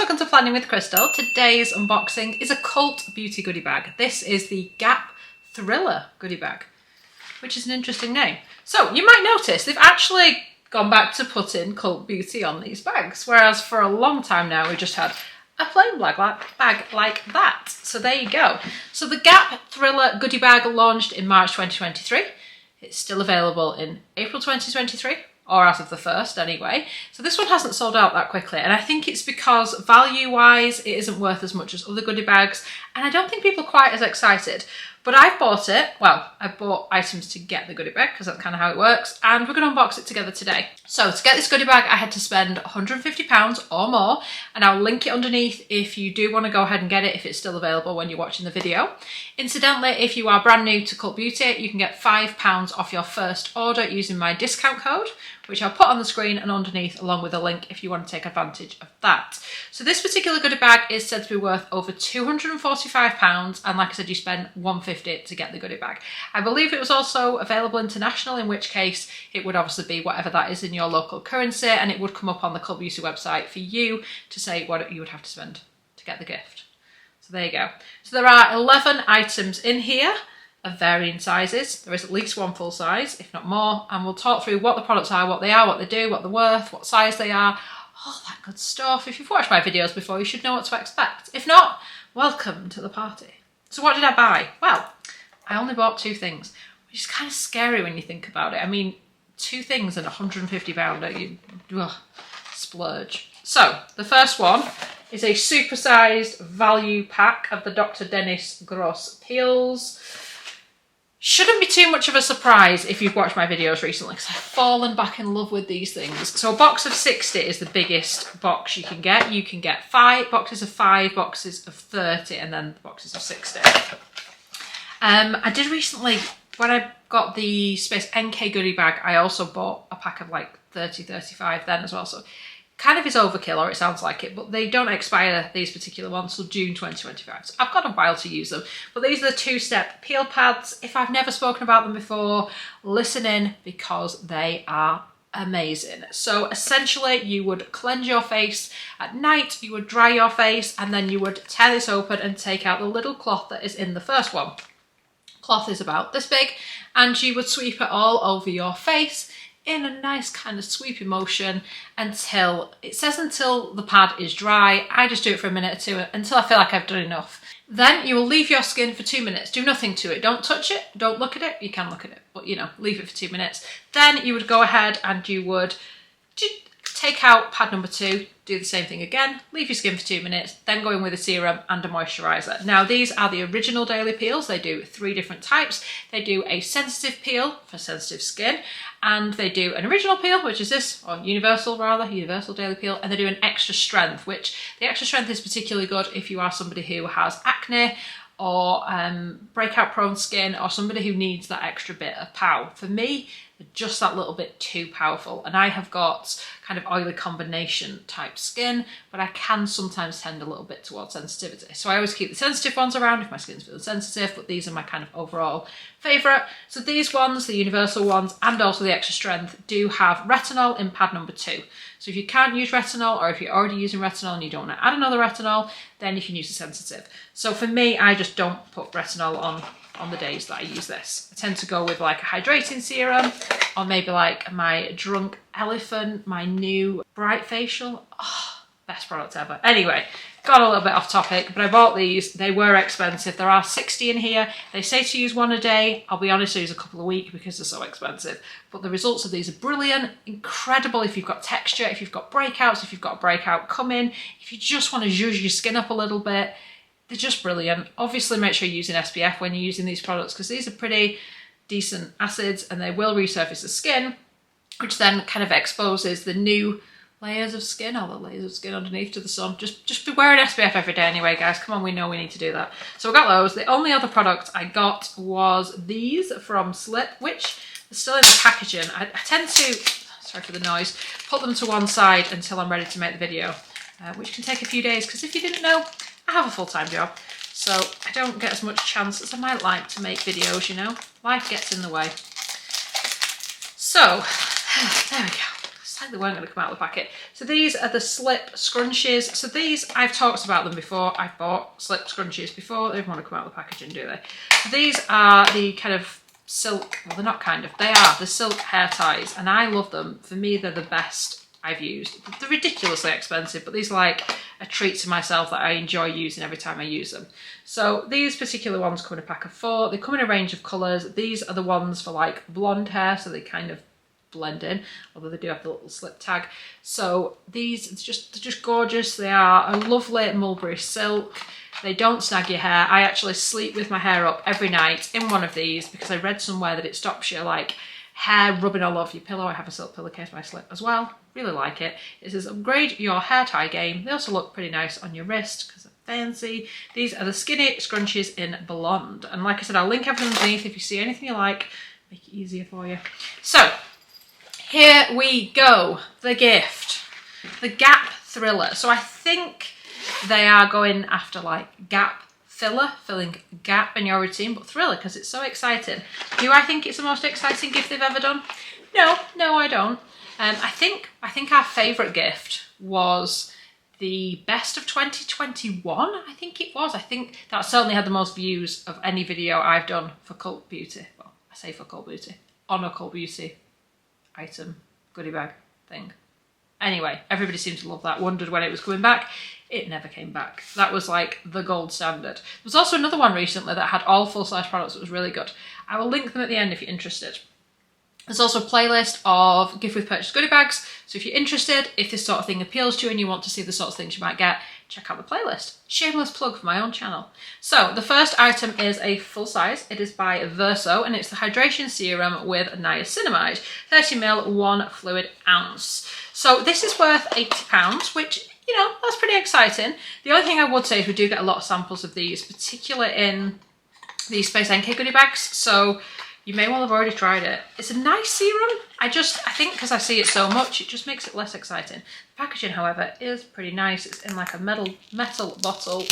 welcome to Planning with Crystal. Today's unboxing is a cult beauty goodie bag. This is the Gap Thriller goodie bag, which is an interesting name. So you might notice they've actually gone back to putting cult beauty on these bags, whereas for a long time now we just had a plain bag like that. So there you go. So the Gap Thriller goodie bag launched in March 2023. It's still available in April 2023. Or as of the 1st anyway. So this one hasn't sold out that quickly, and I think it's because value-wise it isn't worth as much as other goodie bags, and I don't think people are quite as excited. But I've bought it, well, I bought items to get the goodie bag because that's kind of how it works, and we're going to unbox it together today. So to get this goodie bag I had to spend £150 or more, and I'll link it underneath if you do want to go ahead and get it if it's still available when you're watching the video. Incidentally, if you are brand new to Cult Beauty, you can get £5 off your first order using my discount code, which I'll put on the screen and underneath along with a link if you want to take advantage of that. So this particular goodie bag is said to be worth over £245, and like I said, you spend £150 to get the goodie bag. I believe it was also available international, in which case it would obviously be whatever that is in your local currency, and it would come up on the Cult Beauty website for you to say what you would have to spend to get the gift. So there you go. So there are 11 items in here of varying sizes. There is at least one full size, if not more, and we'll talk through what the products are, what they do, what they're worth, what size they are, all that good stuff. If you've watched my videos before, you should know what to expect. If not, welcome to the party. So what did I buy? Well, I only bought 2 things, which is kind of scary when you think about it. I mean, 2 things and £150, you splurge. So the first one is a supersized value pack of the Dr. Dennis Gross peels. Shouldn't be too much of a surprise if you've watched my videos recently, because I've fallen back in love with these things. So a box of 60 is the biggest box you can get. You can get 5 boxes of 5, boxes of 30, and then boxes of 60. I did recently, when I got the Space NK goodie bag, I also bought a pack of like 30, 35 then as well. So kind of is overkill, or it sounds like it, but they don't expire, these particular ones, till June 2025. So I've got a while to use them. But these are the 2-step peel pads. If I've never spoken about them before, listen in because they are amazing. So essentially you would cleanse your face at night, you would dry your face, and then you would tear this open and take out the little cloth that is in the first one. Cloth is about this big, and you would sweep it all over your face in a nice kind of sweepy motion until, it says until the pad is dry. I just do it for a minute or 2 until I feel like I've done enough. Then you will leave your skin for 2 minutes. Do nothing to it. Don't touch it. Don't look at it. You can look at it, but you know, leave it for 2 minutes. Then you would go ahead and you would take out pad number 2, do the same thing again, leave your skin for 2 minutes, then go in with a serum and a moisturiser. Now these are the original daily peels. They do 3 different types. They do a sensitive peel for sensitive skin, and they do an original peel, which is this, or universal daily peel, and they do an extra strength, which the extra strength is particularly good if you are somebody who has acne or breakout prone skin, or somebody who needs that extra bit of pow. For me, just that little bit too powerful, and I have got kind of oily combination type skin, but I can sometimes tend a little bit towards sensitivity. So I always keep the sensitive ones around if my skin's feeling sensitive, but these are my kind of overall favourite. So these ones, the universal ones and also the extra strength, do have retinol in pad number 2. So if you can't use retinol, or if you're already using retinol and you don't want to add another retinol, then you can use the sensitive. So for me, I just don't put retinol on the days that I use this. I tend to go with like a hydrating serum, or maybe like my Drunk Elephant, my new Bright Facial. Oh, best product ever. Anyway, got a little bit off topic, but I bought these. They were expensive. There are 60 in here. They say to use 1 a day. I'll be honest, I use a couple a week because they're so expensive. But the results of these are brilliant, incredible if you've got texture, if you've got breakouts, if you've got a breakout coming, if you just want to zhuzh your skin up a little bit. They're just brilliant. Obviously make sure you're using SPF when you're using these products, because these are pretty decent acids and they will resurface the skin, which then kind of exposes the new layers of skin, or the layers of skin underneath to the sun. Just be wearing SPF every day anyway, guys. Come on, we know we need to do that. So we got those. The only other product I got was these from Slip, which are still in the packaging. I tend to, sorry for the noise, put them to one side until I'm ready to make the video, which can take a few days, because if you didn't know, I have a full-time job, so I don't get as much chance as I might like to make videos, you know. Life gets in the way. So, there we go. Just like they weren't going to come out of the packet. So these are the slip scrunchies. So these, I've talked about them before. I've bought slip scrunchies before. They didn't want to come out of the packaging, do they? So these are the kind of silk, well, they're not kind of, they are the silk hair ties, and I love them. For me, they're the best I've used. They're ridiculously expensive, but these are like a treat to myself that I enjoy using every time I use them. So these particular ones come in a pack of 4. They come in a range of colours. These are the ones for like blonde hair, so they kind of blend in, although they do have the little slip tag. So these, they're just gorgeous. They are a lovely mulberry silk. They don't snag your hair. I actually sleep with my hair up every night in one of these because I read somewhere that it stops your like hair rubbing all over your pillow. I have a silk pillowcase when I sleep as well. Really like it. It says upgrade your hair tie game. They also look pretty nice on your wrist because they're fancy. These are the skinny scrunchies in blonde. And like I said, I'll link everything underneath. If you see anything you like, make it easier for you. So here we go. The gift. The Gap Thriller. So I think they are going after like Gap filler, filling gap in your routine, but Thriller because it's so exciting. Do I think it's the most exciting gift they've ever done? No, I don't. I think our favourite gift was the best of 2021. I think it was. I think that certainly had the most views of any video I've done for Cult Beauty. Well, I say for Cult Beauty, on a Cult Beauty item, goodie bag thing. Anyway, everybody seemed to love that, wondered when it was coming back. It never came back. That was like the gold standard. There was also another one recently that had all full-size products that was really good. I will link them at the end if you're interested. There's also a playlist of gift with purchase goodie bags. So if you're interested, if this sort of thing appeals to you and you want to see the sorts of things you might get, check out the playlist. Shameless plug for my own channel. So the first item is a full size. It is by Verso and it's the hydration serum with niacinamide, 30ml, 1 fluid ounce. So this is worth £80, which, you know, that's pretty exciting. The only thing I would say is we do get a lot of samples of these, particularly in the Space NK goodie bags. So you may well have already tried it. It's a nice serum. I think because I see it so much, it just makes it less exciting. The packaging, however, is pretty nice. It's in like a metal bottle,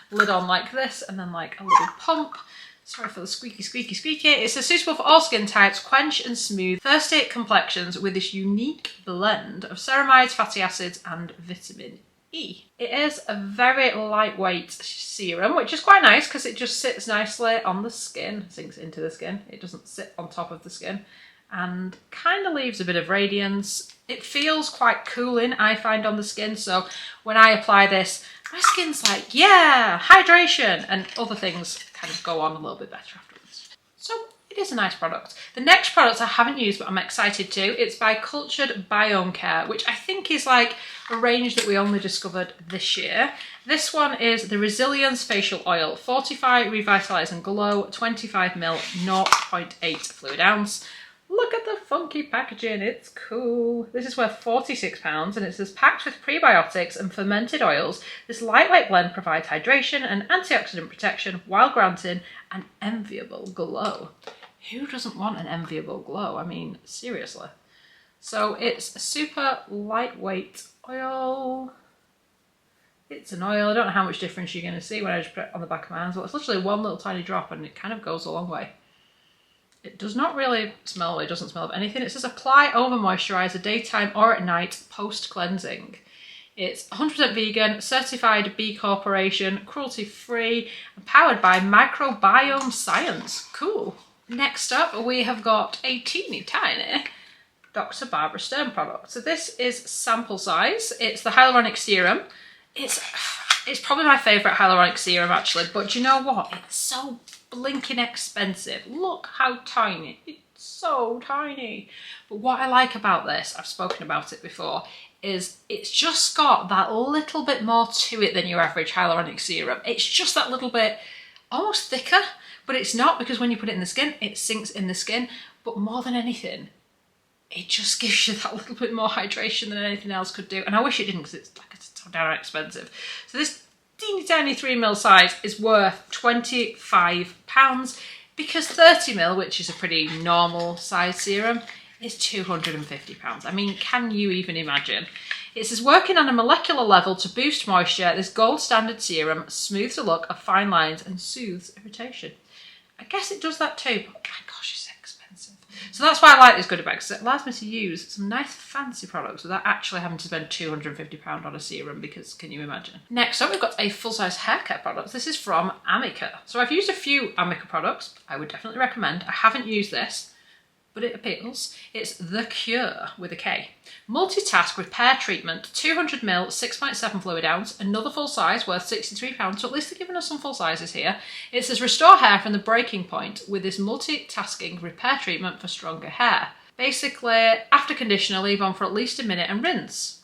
lid on like this, and then like a little pump. Sorry for the squeaky. It says suitable for all skin types, quench and smooth thirsty complexions with this unique blend of ceramides, fatty acids, and vitamin E. It is a very lightweight serum, which is quite nice because it just sits nicely on the skin, sinks into the skin. It doesn't sit on top of the skin and kind of leaves a bit of radiance. It feels quite cooling, I find, on the skin. So when I apply this, my skin's like, yeah, hydration, and other things kind of go on a little bit better afterwards. So it is a nice product. The next product I haven't used, but I'm excited to. It's by Cultured Biome Care, which I think is like a range that we only discovered this year. This one is the Resilience Facial Oil, Fortify, Revitalise and Glow, 25ml, 0.8 fluid ounce. Look at the funky packaging, it's cool. This is worth £46 and it says packed with prebiotics and fermented oils. This lightweight blend provides hydration and antioxidant protection while granting an enviable glow. Who doesn't want an enviable glow? I mean, seriously. So it's a super lightweight oil. It's an oil. I don't know how much difference you're going to see when I just put it on the back of my hands, but it's literally one little tiny drop and it kind of goes a long way. It does not really smell, it doesn't smell of anything. It says apply over moisturizer daytime or at night post cleansing. It's 100% vegan, certified B Corporation, cruelty free, and powered by microbiome science. Cool. Next up, we have got a teeny tiny Dr. Barbara Sturm product. So this is sample size. It's the hyaluronic serum. It's probably my favourite hyaluronic serum actually, but do you know what? It's so blinking expensive. Look how tiny. It's so tiny. But what I like about this, I've spoken about it before, is it's just got that little bit more to it than your average hyaluronic serum. It's just that little bit almost thicker, but it's not, because when you put it in the skin, it sinks in the skin. But more than anything, it just gives you that little bit more hydration than anything else could do. And I wish it didn't, because it's like it's so downright expensive. So this teeny tiny 3ml size is worth £25 because 30ml, which is a pretty normal size serum, is £250. I mean, can you even imagine? It says working on a molecular level to boost moisture, this gold standard serum smooths the look of fine lines and soothes irritation. I guess it does that too, but my gosh, it's expensive. So that's why I like these goodie bags, because it allows me to use some nice fancy products without actually having to spend £250 on a serum, because can you imagine? Next up, we've got a full-size hair care product. This is from Amica. So I've used a few Amica products. I would definitely recommend. I haven't used this, but it appeals. It's The Cure with a K. Multitask repair treatment, 200ml, 6.7 fluid ounce, another full size worth £63. So at least they're giving us some full sizes here. It says restore hair from the breaking point with this multitasking repair treatment for stronger hair. Basically, after conditioner, leave on for at least a minute and rinse.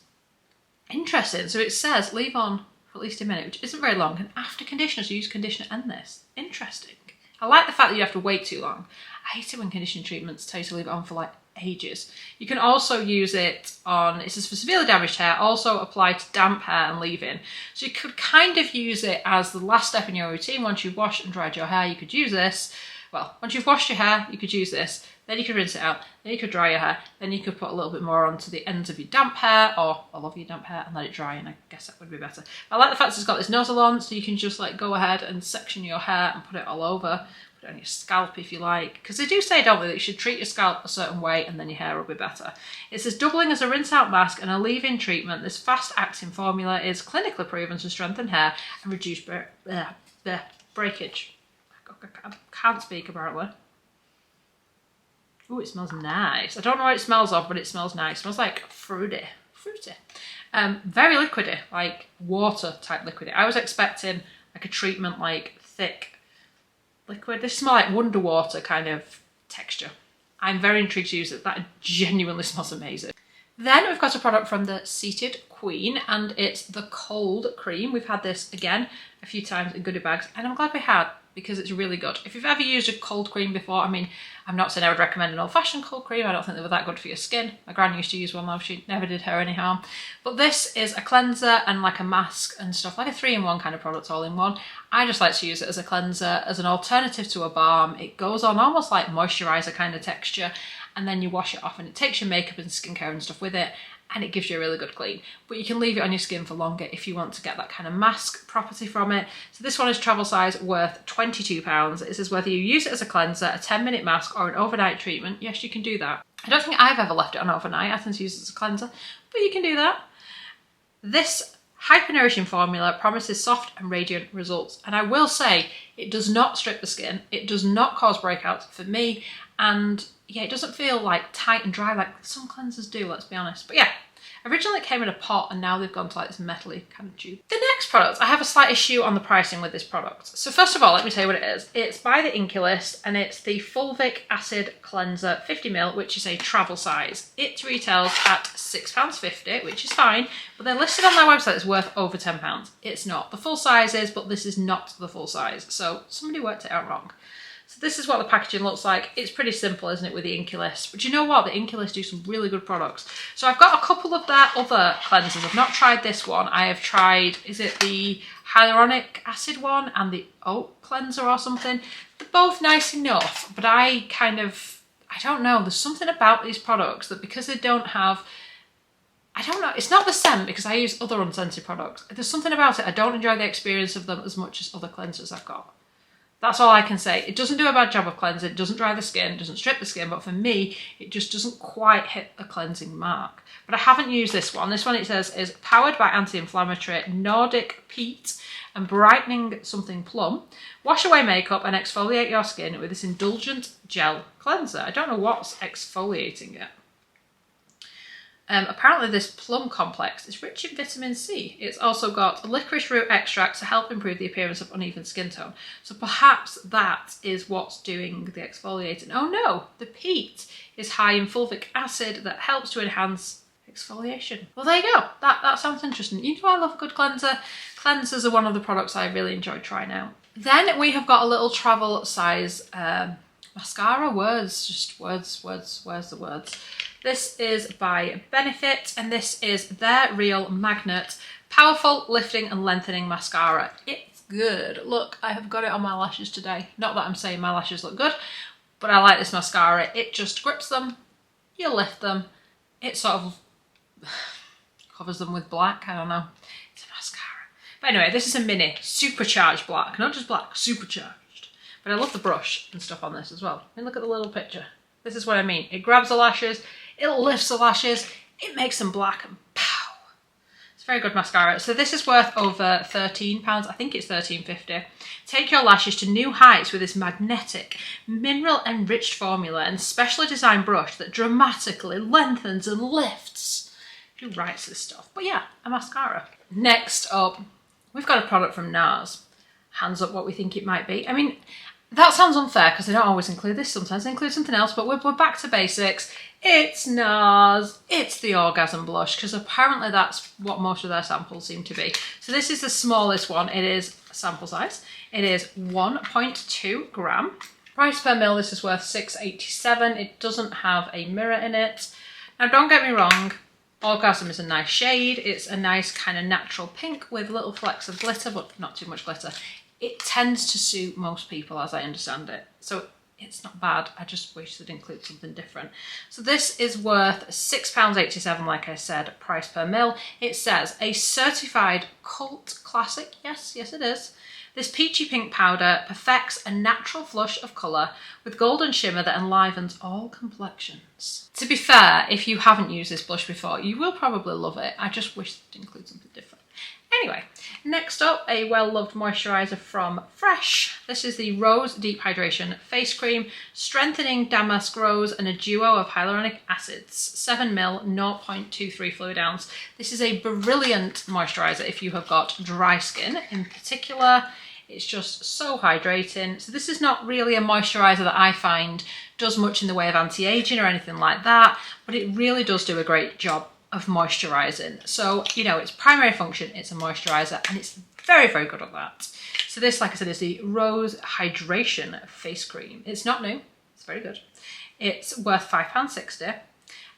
Interesting. So it says leave on for at least a minute, which isn't very long. And after conditioner, so use conditioner and this. Interesting. I like the fact that you have to wait too long. I hate it when conditioning treatments tell you to leave it on for like ages. You can also use it on, it says for severely damaged hair, also apply to damp hair and leave-in. So you could kind of use it as the last step in your routine. Once you've washed and dried your hair, you could use this. Well, once you've washed your hair, you could use this. Then you could rinse it out. Then you could dry your hair. Then you could put a little bit more onto the ends of your damp hair, or all of your damp hair, and let it dry, and I guess that would be better. I like the fact it's got this nozzle on, so you can just like go ahead and section your hair and put it all over. Put it on your scalp if you like, because they do say, don't they, that you should treat your scalp a certain way and then your hair will be better. It says doubling as a rinse out mask and a leave-in treatment, this fast acting formula is clinically proven to strengthen hair and reduce breakage. I can't speak apparently. Oh, it smells nice. I don't know what it smells of, but it smells nice. It smells like fruity. Very liquidy, like water type liquidy. I was expecting like a treatment like thick liquid. This smells like Wonder Water kind of texture. I'm very intrigued to use it. That genuinely smells amazing. Then we've got a product from the Seated Queen, and it's the Cold Cream. We've had this again a few times in goodie bags, and I'm glad we had, because it's really good. If you've ever used a cold cream before, I mean, I'm not saying I would recommend an old-fashioned cold cream. I don't think they were that good for your skin. My gran used to use one though. She never did her any harm. But this is a cleanser and like a mask and stuff, like a 3-in-1 kind of product all in one. I just like to use it as a cleanser, as an alternative to a balm. It goes on almost like moisturiser kind of texture, and then you wash it off, and it takes your makeup and skincare and stuff with it, and it gives you a really good clean. But you can leave it on your skin for longer if you want to get that kind of mask property from it. So this one is travel size, worth £22. It says whether you use it as a cleanser, a 10-minute mask, or an overnight treatment. Yes, you can do that. I don't think I've ever left it on overnight. I tend to use it as a cleanser, but you can do that. This hyper-nourishing formula promises soft and radiant results. And I will say, it does not strip the skin. It does not cause breakouts for me. And yeah, it doesn't feel like tight and dry like some cleansers do, let's be honest. But yeah, originally it came in a pot, and now they've gone to like this metally kind of tube. The next product, I have a slight issue on the pricing with this product. So first of all, let me tell you what it is. It's by the Inky List, and it's the Fulvic Acid Cleanser 50ml, which is a travel size. It retails at £6.50, which is fine, but they're listed on their website as worth over £10. It's not. The full size is, but this is not the full size. So somebody worked it out wrong. So this is what the packaging looks like. It's pretty simple, isn't it, with the Inky List? But you know what? The Inky List do some really good products. So I've got a couple of their other cleansers. I've not tried this one. I have tried, is it the hyaluronic acid one and the oat cleanser or something? They're both nice enough, but I don't know. There's something about these products that, because they don't have, I don't know, it's not the scent, because I use other unscented products. There's something about it. I don't enjoy the experience of them as much as other cleansers I've got. That's all I can say. It doesn't do a bad job of cleansing, it doesn't dry the skin, it doesn't strip the skin, but for me, it just doesn't quite hit a cleansing mark. But I haven't used this one. This one, it says, is powered by anti-inflammatory, Nordic peat, and brightening something plum. Wash away makeup and exfoliate your skin with this indulgent gel cleanser. I don't know what's exfoliating it. Apparently this plum complex is rich in vitamin C. It's also got licorice root extract to help improve the appearance of uneven skin tone. So perhaps that is what's doing the exfoliating. Oh no, the peat is high in fulvic acid that helps to enhance exfoliation. Well, there you go. That sounds interesting. You know I love a good cleanser. Cleansers are one of the products I really enjoy trying out. Then we have got a little travel size mascara. Words. Where's the words? This is by Benefit, and this is their Real Magnet Powerful Lifting and Lengthening Mascara. It's good. Look, I have got it on my lashes today. Not that I'm saying my lashes look good, but I like this mascara. It just grips them, you lift them, it sort of covers them with black, I don't know. It's a mascara. But anyway, this is a mini, supercharged black, not just black, supercharged. But I love the brush and stuff on this as well. I mean, look at the little picture. This is what I mean. It grabs the lashes, it lifts the lashes, it makes them black and pow. It's a very good mascara. So this is worth over £13. I think it's £13.50. Take your lashes to new heights with this magnetic, mineral-enriched formula and specially designed brush that dramatically lengthens and lifts. Who writes this stuff? But yeah, a mascara. Next up, we've got a product from NARS. Hands up what we think it might be. I mean, that sounds unfair because they don't always include this. Sometimes they include something else, but we're back to basics. It's NARS. It's the Orgasm Blush, because apparently that's what most of their samples seem to be. So this is the smallest one. It is sample size. It is 1.2 gram. Price per mil, this is worth £6.87. It doesn't have a mirror in it. Now don't get me wrong, Orgasm is a nice shade. It's a nice kind of natural pink with little flecks of glitter, but not too much glitter. It tends to suit most people as I understand it. So it's not bad. I just wish they'd include something different. So this is worth £6.87, like I said, price per mil. It says a certified cult classic. Yes, yes it is. This peachy pink powder perfects a natural flush of colour with golden shimmer that enlivens all complexions. To be fair, if you haven't used this blush before, you will probably love it. I just wish it included something different. Anyway, next up, a well-loved moisturiser from Fresh. This is the Rose Deep Hydration Face Cream, strengthening damask rose and a duo of hyaluronic acids. 7ml, 0.23 fluid ounce. This is a brilliant moisturiser if you have got dry skin in particular. It's just so hydrating. So this is not really a moisturiser that I find does much in the way of anti-aging or anything like that, but it really does do a great job of moisturising. So, you know, its primary function, it's a moisturiser, and it's very, very good at that. So this, like I said, is the Rose Hydration Face Cream. It's not new, it's very good. It's worth £5.60,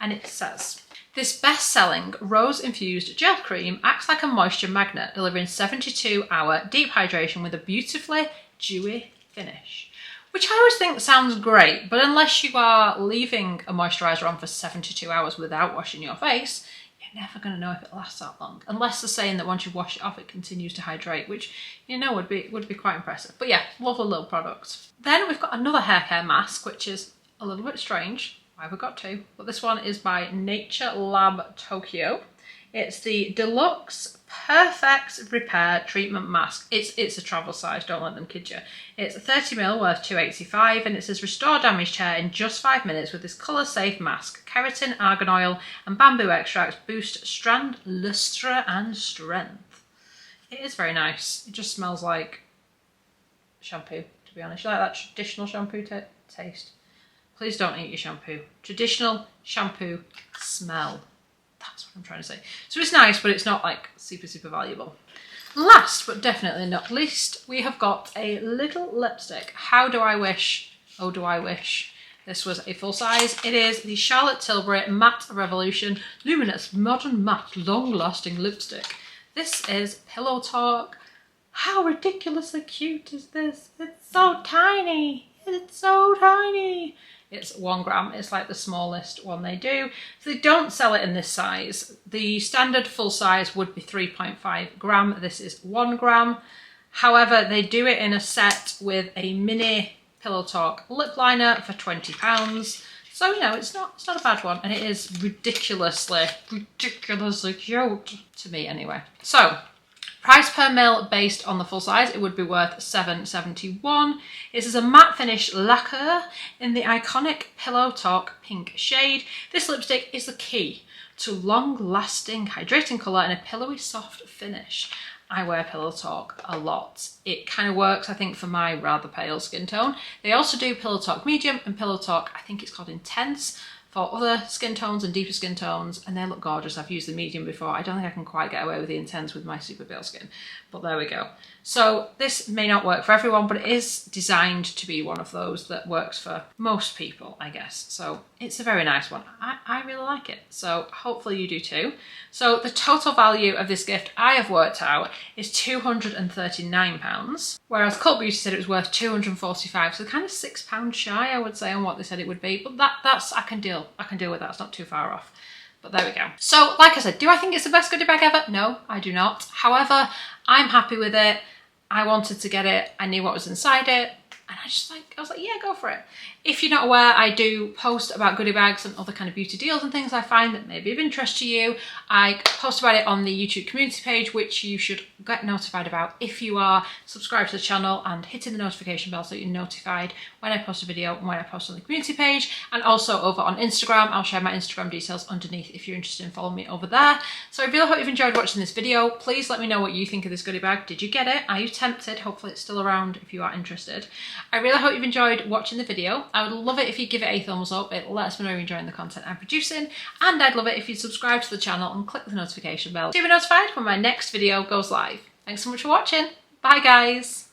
and it says, this best-selling rose-infused gel cream acts like a moisture magnet, delivering 72-hour deep hydration with a beautifully dewy finish. Which I always think sounds great, but unless you are leaving a moisturiser on for 72 hours without washing your face, you're never going to know if it lasts that long. Unless they're saying that once you wash it off, it continues to hydrate, which, you know, would be quite impressive. But yeah, lovely little product. Then we've got another hair care mask, which is a little bit strange. Why have we got two? But this one is by Nature Lab Tokyo. It's the Deluxe Perfect Repair Treatment Mask. It's a travel size, don't let them kid you. It's 30ml worth £2.85, and it says restore damaged hair in just 5 minutes with this colour safe mask. Keratin, argan oil and bamboo extracts boost strand lustre and strength. It is very nice. It just smells like shampoo, to be honest. You like that traditional shampoo taste? Please don't eat your shampoo. Traditional shampoo smell. That's what I'm trying to say. So it's nice, but it's not like super, super valuable. Last, but definitely not least, we have got a little lipstick. How do I wish, oh do I wish, this was a full size. It is the Charlotte Tilbury Matte Revolution Luminous Modern Matte Long Lasting Lipstick. This is Pillow Talk. How ridiculously cute is this? It's so tiny. It's so tiny. It's 1 gram. It's like the smallest one they do. So they don't sell it in this size. The standard full size would be 3.5 gram. This is 1 gram. However, they do it in a set with a mini Pillow Talk lip liner for £20. So, you know, it's not a bad one. And it is ridiculously cute to me anyway. So, price per mil based on the full size, it would be worth £7.71. This is a matte finish lacquer in the iconic Pillow Talk pink shade. This lipstick is the key to long-lasting hydrating colour and a pillowy soft finish. I wear Pillow Talk a lot. It kind of works, I think, for my rather pale skin tone. They also do Pillow Talk Medium and Pillow Talk, I think it's called Intense, for other skin tones and deeper skin tones, and they look gorgeous. I've used the medium before. I don't think I can quite get away with the intense with my super pale skin, but there we go. So this may not work for everyone, but it is designed to be one of those that works for most people, I guess. So it's a very nice one. I really like it. So hopefully you do too. So the total value of this gift I have worked out is £239, whereas Cult Beauty said it was worth £245, so kind of £6 shy, I would say, on what they said it would be. But that's I can deal with that. It's not too far off. But there we go. So, like I said, do I think it's the best goodie bag ever? No, I do not. However, I'm happy with it. I wanted to get it. I knew what was inside it. And I was like, yeah, go for it. If you're not aware, I do post about goodie bags and other kind of beauty deals and things I find that may be of interest to you. I post about it on the YouTube community page, which you should get notified about if you are subscribed to the channel and hitting the notification bell so you're notified when I post a video and when I post on the community page. And also over on Instagram, I'll share my Instagram details underneath if you're interested in following me over there. So I really hope you've enjoyed watching this video. Please let me know what you think of this goodie bag. Did you get it? Are you tempted? Hopefully it's still around if you are interested. I really hope you've enjoyed watching the video. I would love it if you give it a thumbs up. It lets me know you're enjoying the content I'm producing. And I'd love it if you subscribe to the channel and click the notification bell to be notified when my next video goes live. Thanks so much for watching. Bye guys.